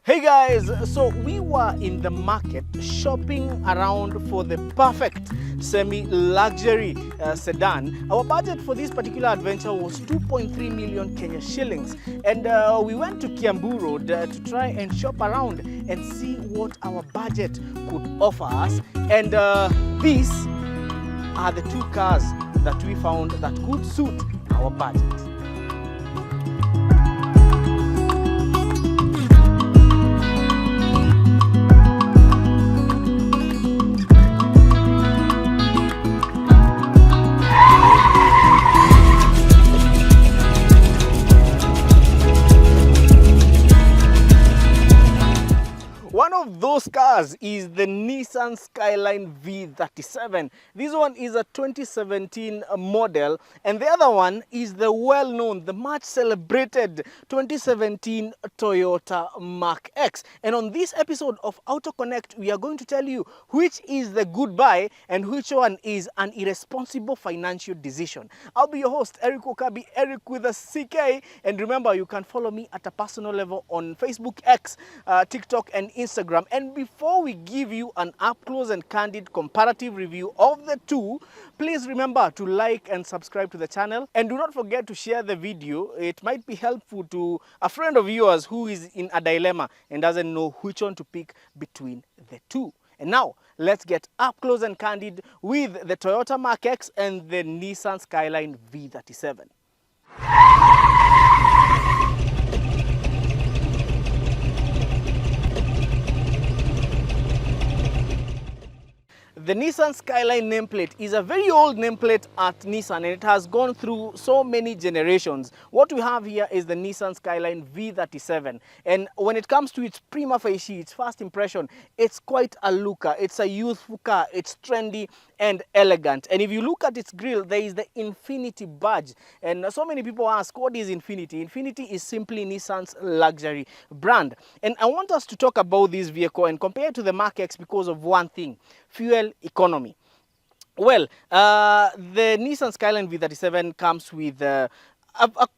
Hey guys, so we were in the market shopping around for the perfect semi-luxury sedan. Our budget for this particular adventure was 2.3 million Kenya shillings, and we went to Kiambu Road to try and shop around and see what our budget could offer us. And these are the two cars that we found that could suit our budget. One of those cars is the Nissan Skyline V37. This one is a 2017 model, and the other one is the well-known, the much celebrated 2017 Toyota Mark X. And on this episode of Auto Connect, we are going to tell you which is the good buy and which one is an irresponsible financial decision. I'll be your host, Eric Okabi, Eric with a CK. And remember, you can follow me at a personal level on Facebook, X, TikTok, and Instagram. And before we give you an up-close and candid comparative review of the two, please remember to like and subscribe to the channel. And do not forget to share the video. It might be helpful to a friend of yours who is in a dilemma and doesn't know which one to pick between the two. And now, let's get up close and candid with the Toyota Mark X and the Nissan Skyline V37. The Nissan Skyline nameplate is a very old nameplate at Nissan, and it has gone through so many generations. What we have here is the Nissan Skyline V37, and when it comes to its prima facie, its first impression, it's quite a looker. It's a youthful car, it's trendy and elegant. And if you look at its grille, there is the Infinity badge, and so many people ask, what is Infinity? Infinity is simply Nissan's luxury brand. And I want us to talk about this vehicle and compare it to the Mark X because of one thing: fuel economy. Well, the Nissan Skyline V37 comes with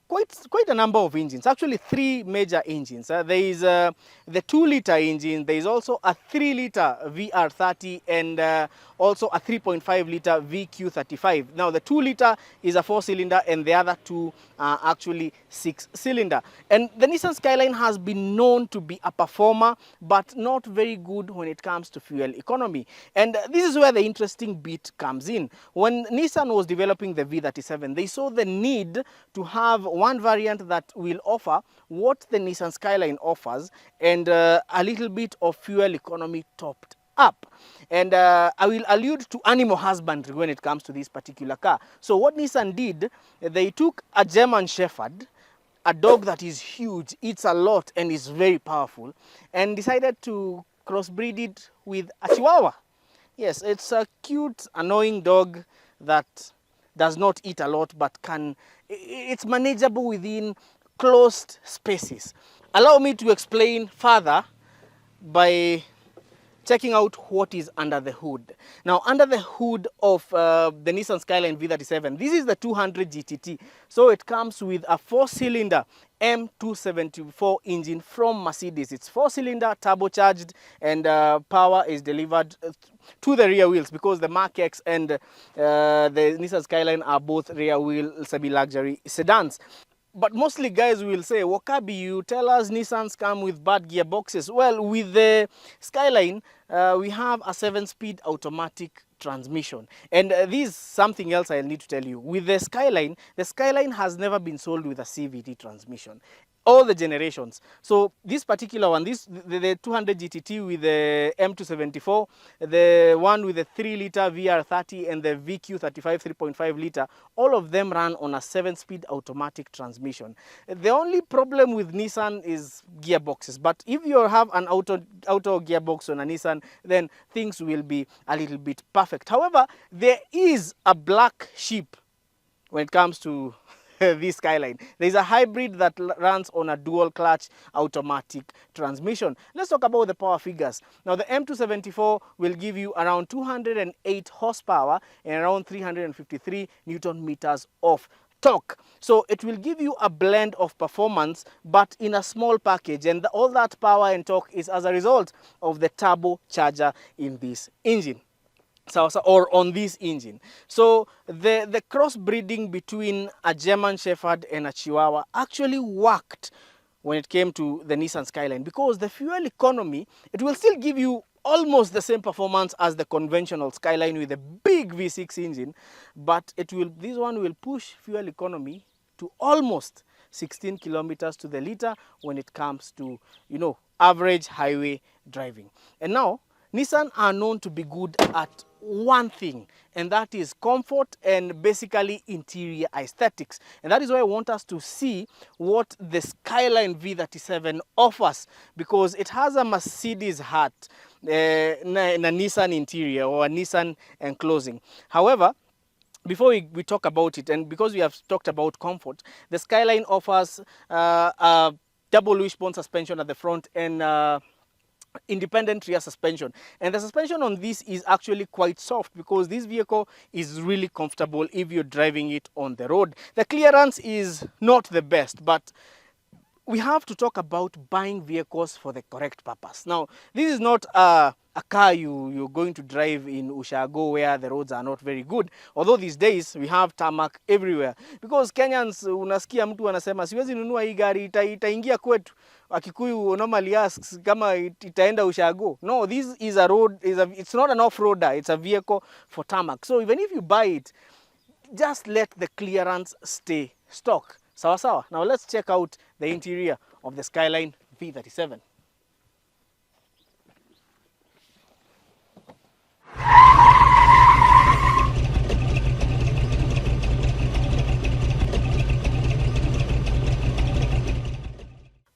quite a number of engines, actually three major engines. There is the 2-liter engine, there is also a 3-liter VR30, and also a 3.5-liter VQ35. Now the 2-liter is a 4-cylinder and the other two are actually 6-cylinder. And the Nissan Skyline has been known to be a performer, but not very good when it comes to fuel economy. And this is where the interesting bit comes in. When Nissan was developing the V37, they saw the need to have one variant that will offer what the Nissan Skyline offers and a little bit of fuel economy topped up. And I will allude to animal husbandry when it comes to this particular car. So what Nissan did, they took a German Shepherd, a dog that is huge, eats a lot and is very powerful, and decided to crossbreed it with a Chihuahua. Yes, it's a cute, annoying dog that does not eat a lot, but it's manageable within closed spaces. Allow me to explain further by checking out what is under the hood. Now, under the hood of the Nissan Skyline V37, this is the 200 GTT. So it comes with a 4-cylinder M274 engine from Mercedes. It's 4-cylinder, turbocharged, and power is delivered to the rear wheels because the Mark X and the Nissan Skyline are both rear wheel semi-luxury sedans. But mostly guys will say, Wakabi, you tell us Nissans come with bad gearboxes. Well, with the Skyline, we have a 7-speed automatic transmission. And this is something else I need to tell you. With the Skyline has never been sold with a CVT transmission. All the generations. So this particular one, the 200 GTT with the M274, the one with the 3-liter VR30 and the VQ35 3.5-liter, all of them run on a 7-speed automatic transmission. The only problem with Nissan is gearboxes. But if you have an auto gearbox on a Nissan, then things will be a little bit perfect. However, there is a black sheep when it comes to this Skyline. There is a hybrid that runs on a dual clutch automatic transmission. Let's talk about the power figures. Now the M274 will give you around 208 horsepower and around 353 Newton meters of torque. So it will give you a blend of performance, but in a small package, and all that power and torque is as a result of the turbocharger in this engine. Or on this engine. So the crossbreeding between a German Shepherd and a Chihuahua actually worked when it came to the Nissan Skyline, because the fuel economy, it will still give you almost the same performance as the conventional Skyline with a big V6 engine, but this one will push fuel economy to almost 16 kilometers to the liter when it comes to, average highway driving. And now Nissan are known to be good at one thing, and that is comfort and basically interior aesthetics. And that is why I want us to see what the Skyline V37 offers, because it has a Mercedes heart in a Nissan interior or a Nissan enclosing. However, before we talk about it, and because we have talked about comfort, the Skyline offers a double wishbone suspension at the front and independent rear suspension, and the suspension on this is actually quite soft, because this vehicle is really comfortable if you're driving it on the road. The clearance is not the best, but we have to talk about buying vehicles for the correct purpose. Now, this is not a car you're going to drive in Ushago where the roads are not very good. Although these days we have tarmac everywhere. Because Kenyans, unasikia mtu anasema siwezi nunua hii gari itaingia kwetu. Akikuyu normally asks kama itaenda Ushago. No, this is a road, it's not an off-roader, it's a vehicle for tarmac. So even if you buy it, just let the clearance stay stock. Sawa sawa. Now let's check out the interior of the Skyline V37.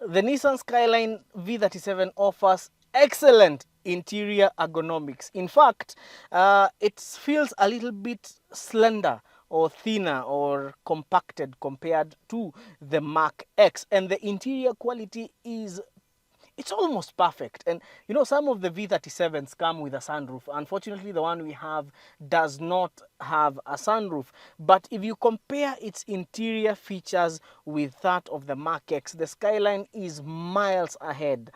The Nissan Skyline V37 offers excellent interior ergonomics. In fact, it feels a little bit slender or thinner or compacted compared to the Mark X, and the interior quality it's almost perfect. And some of the V37s come with a sunroof. Unfortunately, the one we have does not have a sunroof. But if you compare its interior features with that of the Mark X, the Skyline is miles ahead.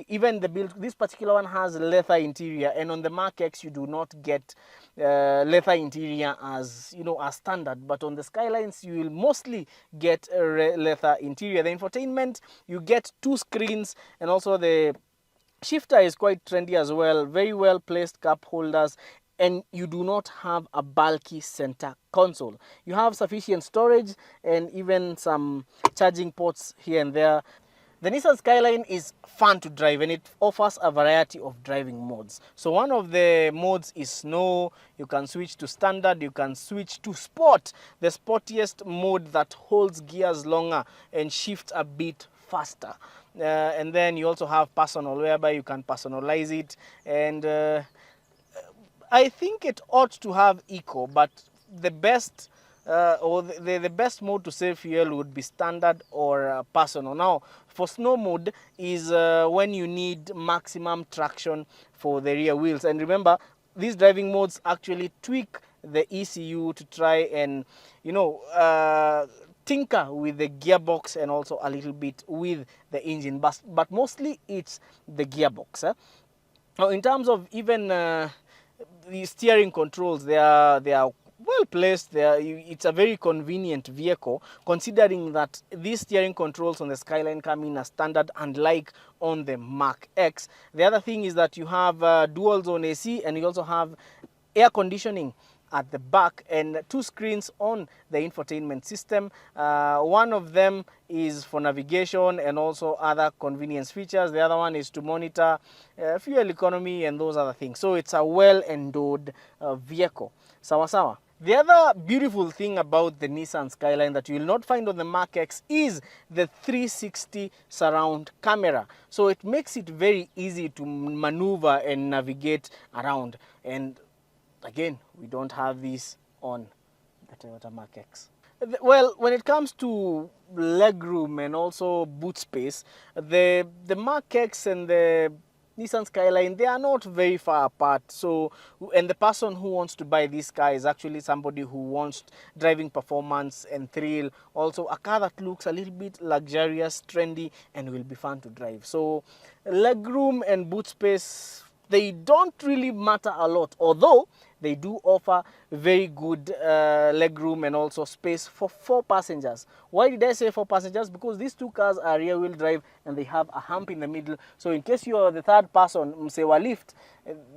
Even the build, this particular one has leather interior, and on the Mark X you do not get leather interior as as standard, but on the Skylines you will mostly get a leather interior. The infotainment, you get 2 screens, and also the shifter is quite trendy as well, very well placed cup holders, and you do not have a bulky center console. You have sufficient storage and even some charging ports here and there. The Nissan Skyline is fun to drive, and it offers a variety of driving modes. So one of the modes is snow. You can switch to standard, you can switch to sport, the sportiest mode that holds gears longer and shifts a bit faster. And then you also have personal, whereby you can personalize it. And I think it ought to have eco, but the best the best mode to save fuel would be standard or personal. Now, for snow mode is when you need maximum traction for the rear wheels. And remember, these driving modes actually tweak the ECU to try and, tinker with the gearbox and also a little bit with the engine. But mostly it's the gearbox. Now, in terms of even the steering controls, they are well placed there. It's a very convenient vehicle, considering that these steering controls on the Skyline come in as standard, unlike on the Mark X. The other thing is that you have dual zone AC, and you also have air conditioning at the back, and 2 screens on the infotainment system. One of them is for navigation and also other convenience features. The other one is to monitor fuel economy and those other things. So it's a well-endowed vehicle. Sawa sawa. The other beautiful thing about the Nissan Skyline that you will not find on the Mark X is the 360 surround camera. So it makes it very easy to maneuver and navigate around. And again, we don't have this on the Toyota Mark X. Well, when it comes to legroom and also boot space, the Mark X and the Nissan Skyline, they are not very far apart. So, and the person who wants to buy this car is actually somebody who wants driving performance and thrill. Also, a car that looks a little bit luxurious, trendy, and will be fun to drive. So, legroom and boot space, they don't really matter a lot, although they do offer very good legroom and also space for 4 passengers. Why did I say 4 passengers? Because these 2 cars are rear-wheel drive and they have a hump in the middle. So in case you are the 3rd person, msewa lift,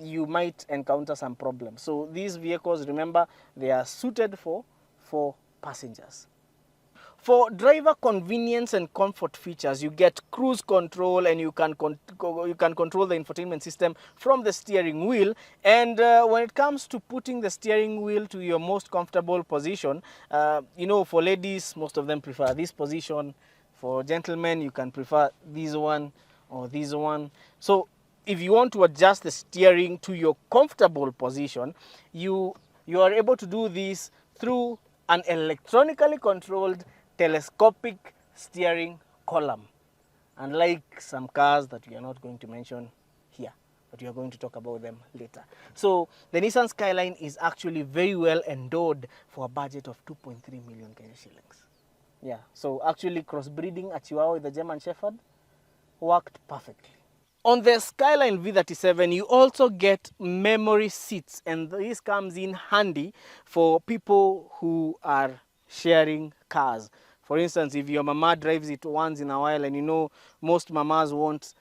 you might encounter some problems. So these vehicles, remember, they are suited for 4 passengers. For driver convenience and comfort features, you get cruise control, and you can control the infotainment system from the steering wheel. And when it comes to putting the steering wheel to your most comfortable position, you know, for ladies, most of them prefer this position. For gentlemen, you can prefer this one or this one. So if you want to adjust the steering to your comfortable position, you are able to do this through an electronically controlled telescopic steering column, unlike some cars that we are not going to mention here, but we are going to talk about them later. So the Nissan Skyline is actually very well endowed for a budget of 2.3 million Kenya shillings. Yeah, so actually crossbreeding a Chihuahua with a German Shepherd worked perfectly. On the Skyline V37, you also get memory seats, and this comes in handy for people who are sharing cars. For instance, if your mama drives it once in a while, and you know most mamas want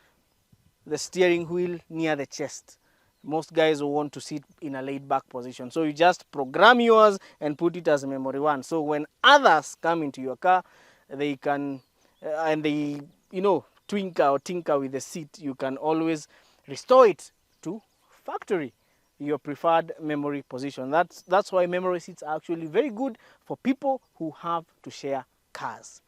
the steering wheel near the chest. Most guys will want to sit in a laid back position. So you just program yours and put it as memory 1. So when others come into your car, they can, and they, you know, twinkle or tinker with the seat, you can always restore it to factory, your preferred memory position. That's why memory seats are actually very good for people who have to share cars.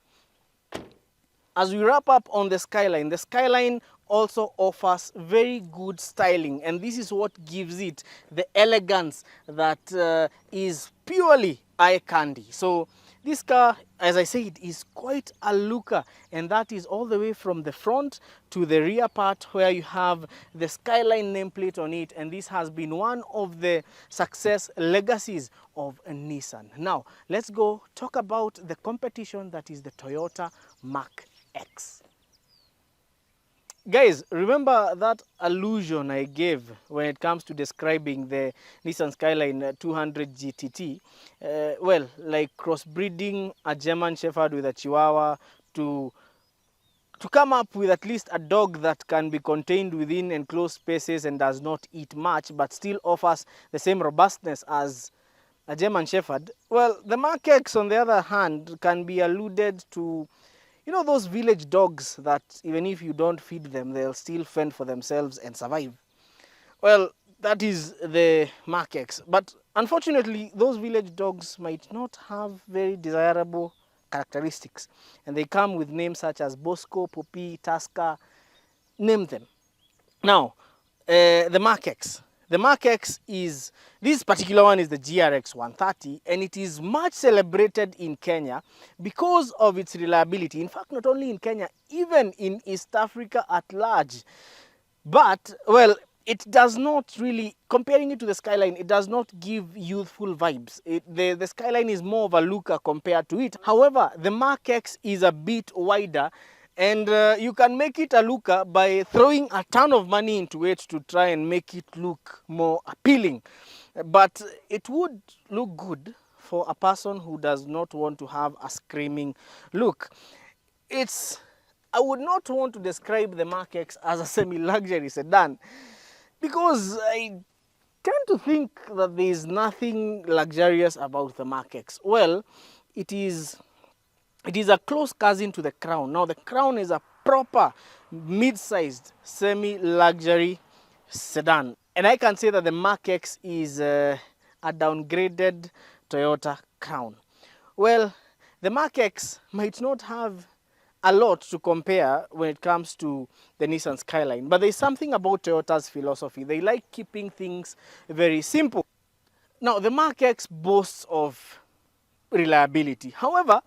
As we wrap up on the Skyline also offers very good styling, and this is what gives it the elegance that is purely eye candy. So this car, as I said, is quite a looker, and that is all the way from the front to the rear part where you have the Skyline nameplate on it, and this has been one of the success legacies of Nissan. Now, let's go talk about the competition that is the Toyota Mark X. Guys, remember that allusion I gave when it comes to describing the Nissan Skyline 200 GTT? Well, like crossbreeding a German Shepherd with a Chihuahua to come up with at least a dog that can be contained within enclosed spaces and does not eat much, but still offers the same robustness as a German Shepherd. Well, the Mark X, on the other hand, can be alluded to, you know, those village dogs that even if you don't feed them, they'll still fend for themselves and survive. Well, that is the Mark X. But unfortunately, those village dogs might not have very desirable characteristics. And they come with names such as Bosco, Poppy, Tusker, name them. Now, the Mark X. The Mark X is, this particular one is the GRX130, and it is much celebrated in Kenya because of its reliability. In fact, not only in Kenya, even in East Africa at large. But, well, it does not really, comparing it to the Skyline, it does not give youthful vibes. The Skyline is more of a looker compared to it. However, the Mark X is a bit wider, and you can make it a looker by throwing a ton of money into it to try and make it look more appealing. But it would look good for a person who does not want to have a screaming look. I would not want to describe the Mark X as a semi-luxury sedan, because I tend to think that there is nothing luxurious about the Mark X. Well, it is a close cousin to the Crown. Now, the Crown is a proper mid-sized semi-luxury sedan. And I can say that the Mark X is a downgraded Toyota Crown. Well, the Mark X might not have a lot to compare when it comes to the Nissan Skyline, but there's something about Toyota's philosophy. They like keeping things very simple. Now, the Mark X boasts of reliability. However,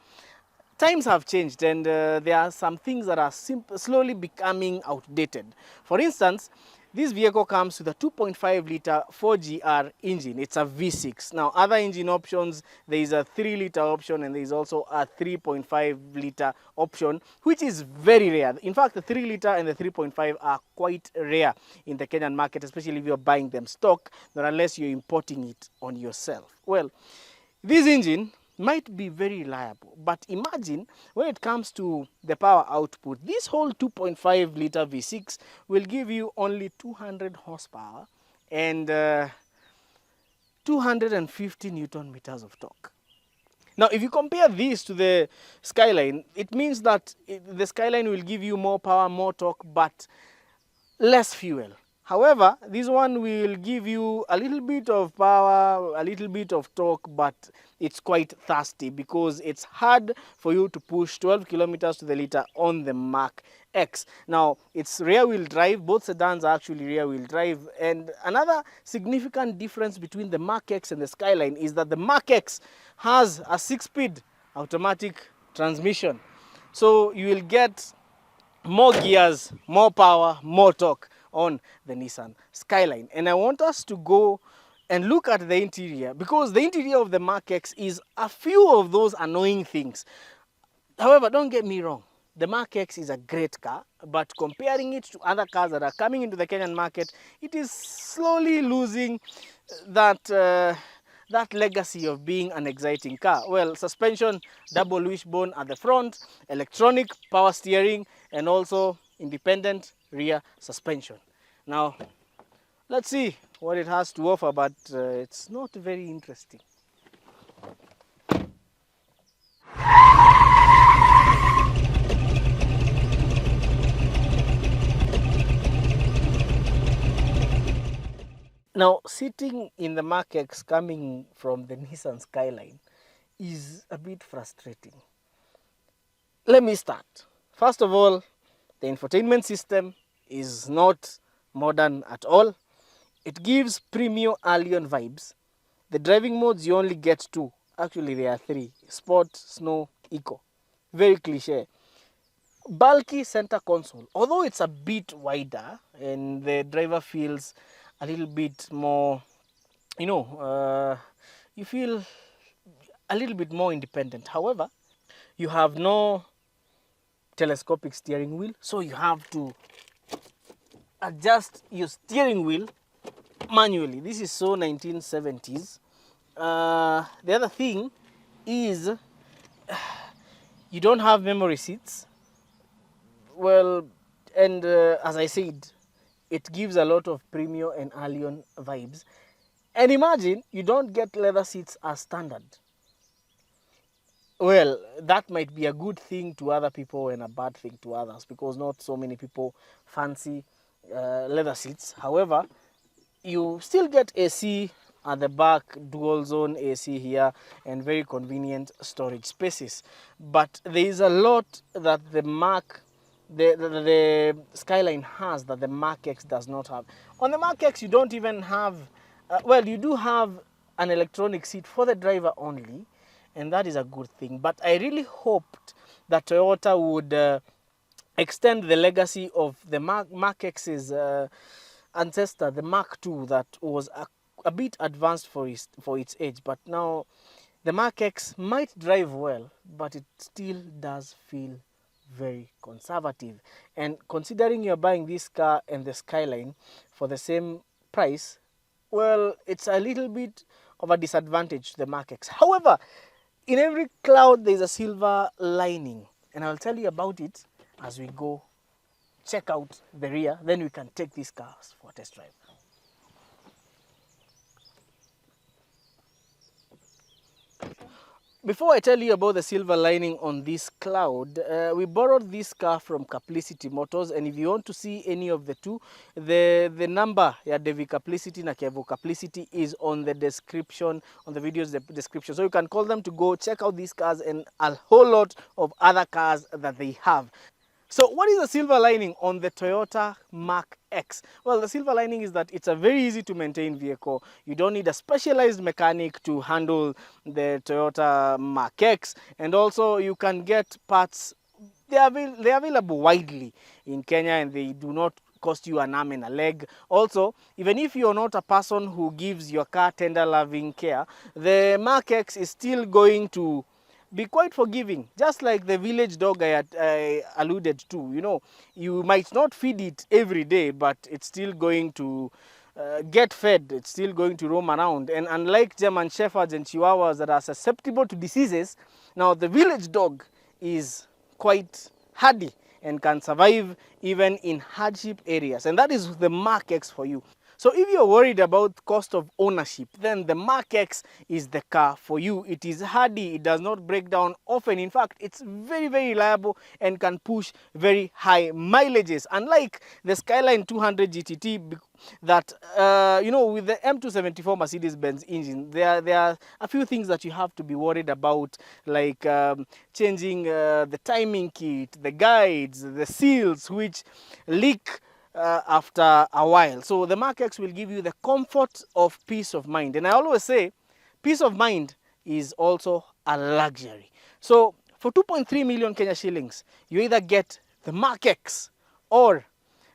times have changed, and there are some things that are slowly becoming outdated. For instance, this vehicle comes with a 2.5 litre 4GR engine. It's a V6. Now, other engine options, there is a 3 litre option, and there is also a 3.5 litre option, which is very rare. In fact, the 3 litre and the 3.5 are quite rare in the Kenyan market, especially if you're buying them stock, not unless you're importing it on yourself. Well, this engine might be very reliable, but imagine when it comes to the power output, this whole 2.5 litre V6 will give you only 200 horsepower and 250 Newton meters of torque. Now, if you compare this to the Skyline, it means that the Skyline will give you more power, more torque, but less fuel. However, this one will give you a little bit of power, a little bit of torque, but it's quite thirsty because it's hard for you to push 12 kilometers to the liter on the Mark X. Now, it's rear wheel drive. Both sedans are actually rear wheel drive. And another significant difference between the Mark X and the Skyline is that the Mark X has a 6-speed automatic transmission. So you will get more gears, more power, more torque on the Nissan Skyline. And I want us to go and look at the interior, because the interior of the Mark X is a few of those annoying things. However, don't get me wrong, the Mark X is a great car, but comparing it to other cars that are coming into the Kenyan market, it is slowly losing that that legacy of being an exciting car. Well, suspension, double wishbone at the front, electronic power steering, and also independent rear suspension. Now, let's see what it has to offer, but it's not very interesting. Now, sitting in the Mark X coming from the Nissan Skyline is a bit frustrating. Let me start. First of all, the infotainment system is not modern at all. It gives premium alien vibes. The driving modes, you only get 2. Actually, there are 3. Sport, Snow, Eco. Very cliche. Bulky center console. Although it's a bit wider and the driver feels a little bit more, you feel a little bit more independent. However, you have no telescopic steering wheel, so you have to adjust your steering wheel manually. This is so 1970s. The other thing is you don't have memory seats. Well, and as I said, it gives a lot of premium and alien vibes. And imagine you don't get leather seats as standard. Well, that might be a good thing to other people and a bad thing to others, because not so many people fancy leather seats. However, you still get AC at the back, dual zone AC here, and very convenient storage spaces. But there is a lot that the Skyline has that the Mark X does not have. On the Mark X, you don't even have, well, you do have an electronic seat for the driver only, and that is a good thing. But I really hoped that Toyota would extend the legacy of the Mark X's ancestor, the Mark II, that was a bit advanced for its age. But now the Mark X might drive well, but it still does feel very conservative. And considering you're buying this car and the Skyline for the same price, well, it's a little bit of a disadvantage to the Mark X. However, in every cloud there's a silver lining, and I'll tell you about it as we go check out the rear. Then we can take these cars for a test drive. Before I tell you about the silver lining on this cloud, we borrowed this car from Carplicity Motors, and if you want to see any of the two, the number ya Devi Carplicity na Kevo Carplicity is on the description, on the video's description. So you can call them to go check out these cars and a whole lot of other cars that they have. So what is the silver lining on the Toyota Mark X? Well, the silver lining is that it's a very easy to maintain vehicle. You don't need a specialized mechanic to handle the Toyota Mark X, and also you can get parts. They're available widely in Kenya, and they do not cost you an arm and a leg. Also, even if you're not a person who gives your car tender loving care, the Mark X is still going to be quite forgiving, just like the village dog I alluded to. You know, you might not feed it every day, but it's still going to get fed. It's still going to roam around. And unlike German Shepherds and Chihuahuas that are susceptible to diseases, now the village dog is quite hardy and can survive even in hardship areas. And that is the Mark X for you. So if you're worried about cost of ownership, then the Mark X is the car for you. It is hardy, it does not break down often. In fact, it's very, very reliable and can push very high mileages. Unlike the Skyline 200 GTT that, you know, with the M274 Mercedes-Benz engine, there are a few things that you have to be worried about, like changing the timing kit, the guides, the seals, which leak after a while. So the Mark X will give you the comfort of peace of mind. And I always say, peace of mind is also a luxury. So for 2.3 million Kenya shillings, you either get the Mark X or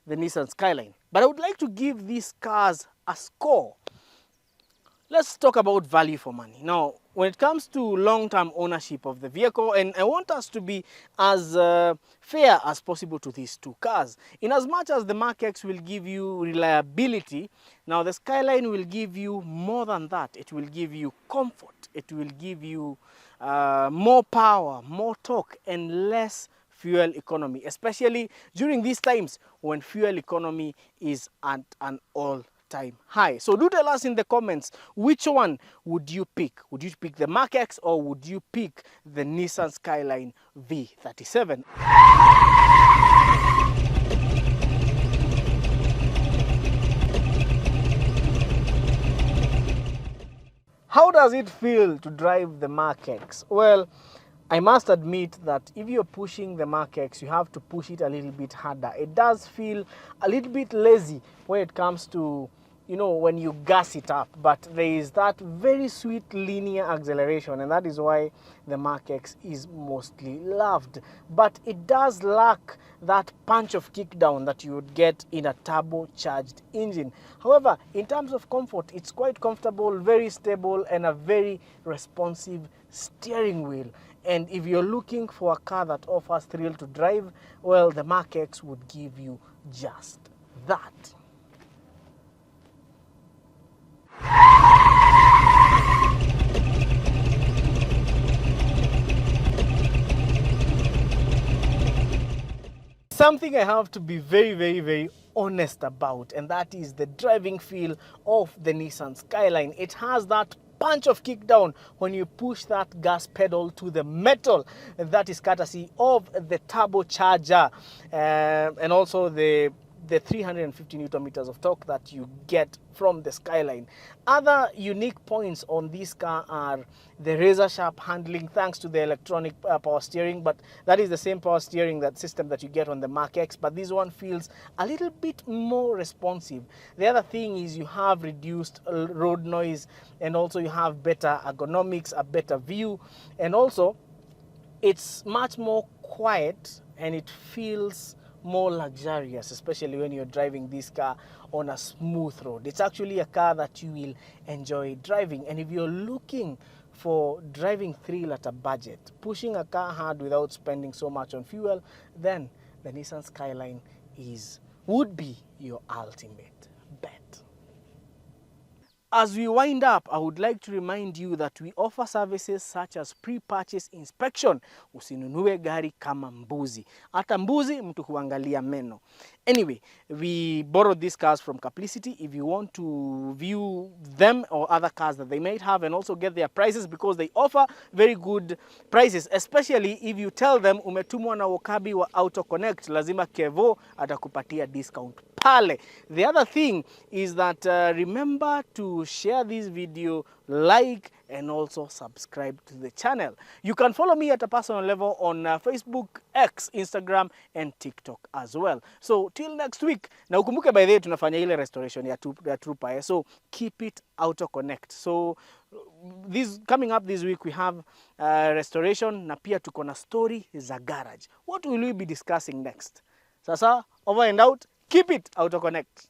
the Nissan Skyline. But I would like to give these cars a score. Let's talk about value for money. Now, when it comes to long-term ownership of the vehicle, and I want us to be as fair as possible to these two cars. In as much as the Mark X will give you reliability, now the Skyline will give you more than that. It will give you comfort. It will give you more power, more torque, and less fuel economy, especially during these times when fuel economy is at an all-time high. So do tell us in the comments, which one would you pick? Would you pick the Mark X or would you pick the Nissan Skyline V37? How does it feel to drive the Mark X? Well, I must admit that if you're pushing the Mark X, you have to push it a little bit harder. It does feel a little bit lazy when it comes to, you know, when you gas it up, but there is that very sweet linear acceleration, and that is why the Mark X is mostly loved. But it does lack that punch of kickdown that you would get in a turbocharged engine. However, in terms of comfort, it's quite comfortable, very stable, and a very responsive steering wheel. And if you're looking for a car that offers thrill to drive, well, the Mark X would give you just that. Something I have to be very honest about, and that is the driving feel of the Nissan Skyline. It has that punch of kickdown when you push that gas pedal to the metal. That is courtesy of the turbocharger and also the 350 Newton meters of torque that you get from the Skyline. Other unique points on this car are the razor sharp handling thanks to the electronic power steering, but that is the same power steering that system that you get on the Mark X, but this one feels a little bit more responsive. The other thing is you have reduced road noise, and also you have better ergonomics, a better view, and also it's much more quiet and it feels more luxurious, especially when you're driving this car on a smooth road. It's actually a car that you will enjoy driving. And if you're looking for driving thrill at a budget, pushing a car hard without spending so much on fuel, then the Nissan Skyline would be your ultimate bet. As we wind up, I would like to remind you that we offer services such as pre-purchase inspection. Usinunue gari kama mbuzi. Hata mbuzi mtu huangalia meno. Anyway, we borrowed these cars from Carplicity. If you want to view them or other cars that they might have and also get their prices, because they offer very good prices, especially if you tell them umetumwa na wakabi wa Auto Connect, lazima Kevo atakupatia discount pale. The other thing is that remember to share this video, like and also subscribe to the channel. You can follow me at a personal level on Facebook, X, Instagram and TikTok as well. So till next week, na ukumbuke by the way tunafanya ile restoration ya Trooper, so keep it auto connect. So this coming up this week we have restoration na pia tuko na story za garage. What will we be discussing next? Sasa over and out, keep it auto connect.